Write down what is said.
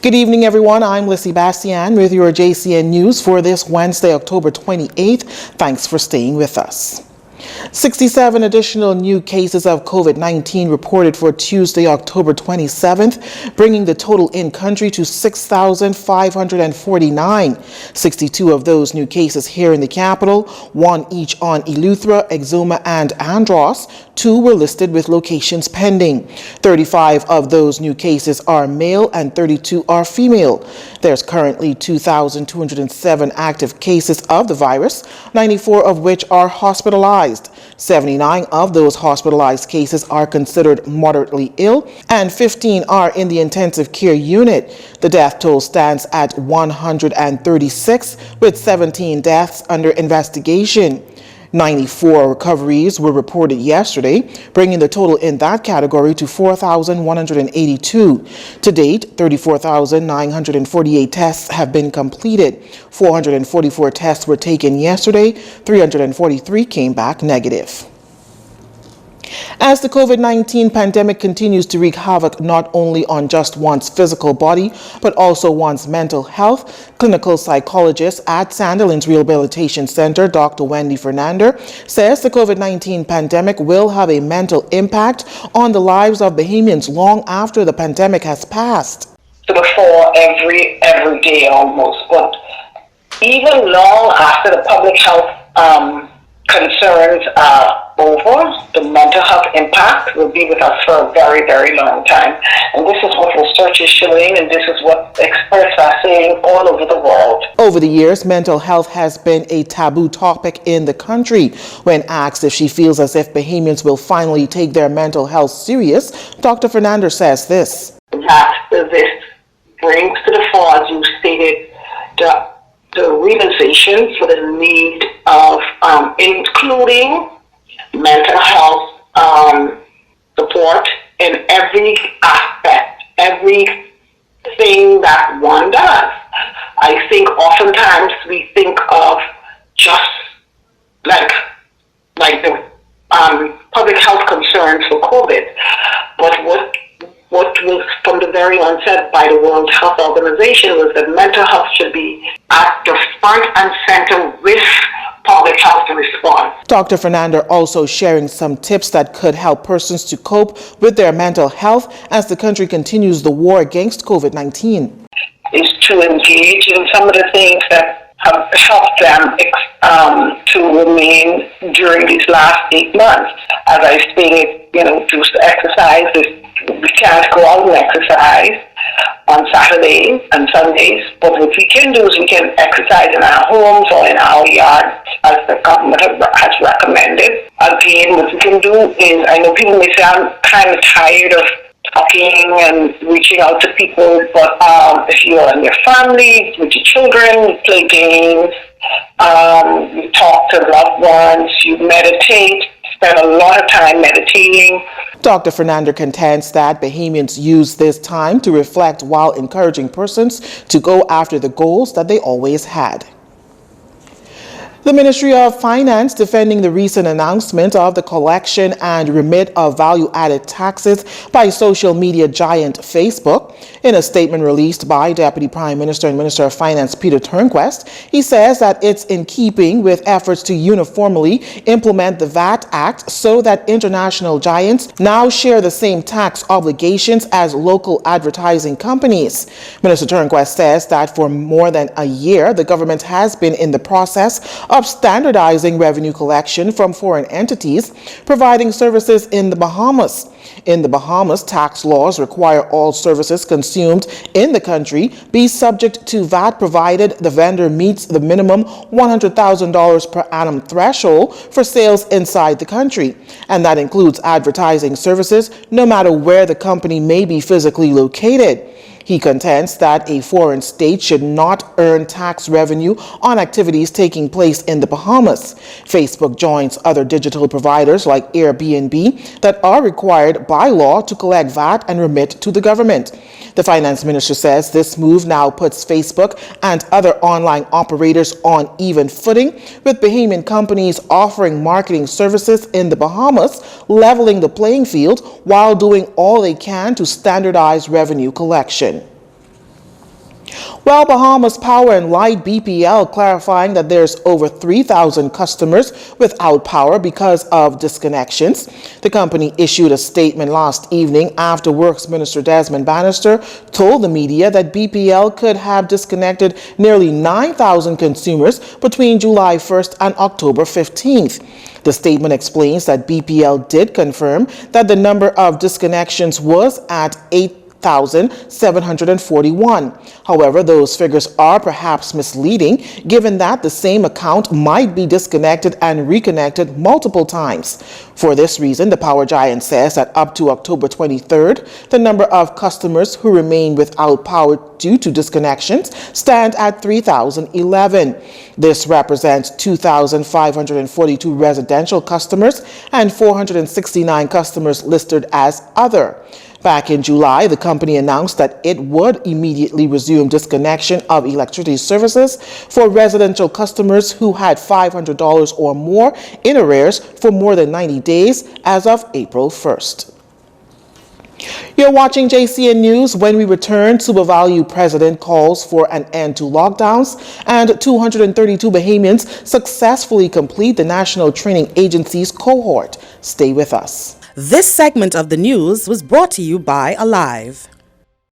Good evening, everyone. I'm Lissy Bastian with your JCN News for this Wednesday, October 28th. Thanks for staying with us. 67 additional new cases of COVID-19 reported for Tuesday, October 27th, bringing the total in country to 6,549. 62 of those new cases here in the capital, one each on Eleuthera, Exuma, and Andros. 2 were listed with locations pending. 35 of those new cases are male and 32 are female. There's currently 2,207 active cases of the virus, 94 of which are hospitalized. 79 of those hospitalized cases are considered moderately ill, and 15 are in the intensive care unit. The death toll stands at 136, with 17 deaths under investigation. 94 recoveries were reported yesterday, bringing the total in that category to 4,182. To date, 34,948 tests have been completed. 444 tests were taken yesterday. 343 came back negative. As the COVID-19 pandemic continues to wreak havoc not only on just one's physical body, but also one's mental health, clinical psychologist at Sandilands Rehabilitation Center, Dr. Wendy Fernander, says the COVID-19 pandemic will have a mental impact on the lives of Bahamians long after the pandemic has passed. Before every day almost, but even long after the public health concerns are over, the mental health impact will be with us for a very, very long time. And this is what research is showing, and this is what experts are saying all over the world. Over the years, mental health has been a taboo topic in the country. When asked if she feels as if Bahamians will finally take their mental health serious, Dr. Fernander says this. That this brings to the fore, as you stated, the realization for the need of including mental health support in every aspect, everything that one does. I think oftentimes we think of just like the public health concerns for COVID, but what was from the very onset by the World Health Organization was that mental health should be at the front and center with public health response. Dr. Fernander also sharing some tips that could help persons to cope with their mental health as the country continues the war against COVID-19. Is to engage in some of the things that have helped them to remain during these last 8 months. As I stated, just exercise. We can't go out and exercise on Saturdays and Sundays, but what we can do is we can exercise in our homes or in our yards, as the government has recommended. Again, what we can do is, I know people may say, I'm kind of tired of talking and reaching out to people, but if you're in your family, with your children, you play games, you talk to loved ones, you meditate, spend a lot of time meditating. Dr. Fernander contends that Bahamians use this time to reflect while encouraging persons to go after the goals that they always had. The Ministry of Finance defending the recent announcement of the collection and remit of value-added taxes by social media giant Facebook. In a statement released by Deputy Prime Minister and Minister of Finance Peter Turnquest, he says that it's in keeping with efforts to uniformly implement the VAT Act so that international giants now share the same tax obligations as local advertising companies. Minister Turnquest says that for more than a year, the government has been in the process of standardizing revenue collection from foreign entities providing services in the Bahamas. In the Bahamas, tax laws require all services consumed in the country be subject to VAT provided the vendor meets the minimum $100,000 per annum threshold for sales inside the country. And that includes advertising services, no matter where the company may be physically located. He contends that a foreign state should not earn tax revenue on activities taking place in the Bahamas. Facebook joins other digital providers like Airbnb that are required by law to collect VAT and remit to the government. The finance minister says this move now puts Facebook and other online operators on even footing, with Bahamian companies offering marketing services in the Bahamas, leveling the playing field while doing all they can to standardize revenue collection. Well, Bahamas Power and Light BPL clarifying that there's over 3,000 customers without power because of disconnections. The company issued a statement last evening after Works Minister Desmond Bannister told the media that BPL could have disconnected nearly 9,000 consumers between July 1st and October 15th. The statement explains that BPL did confirm that the number of disconnections was at 8,741. However, those figures are perhaps misleading given that the same account might be disconnected and reconnected multiple times. For this reason, the power giant says that up to October 23rd, the number of customers who remain without power due to disconnections stand at 3,011. This represents 2,542 residential customers and 469 customers listed as other. Back in July, the company announced that it would immediately resume disconnection of electricity services for residential customers who had $500 or more in arrears for more than 90 days as of April 1st. You're watching JCN News. When we return, SuperValue president calls for an end to lockdowns, and 232 Bahamians successfully complete the National Training Agency's cohort. Stay with us. This segment of the news was brought to you by Alive.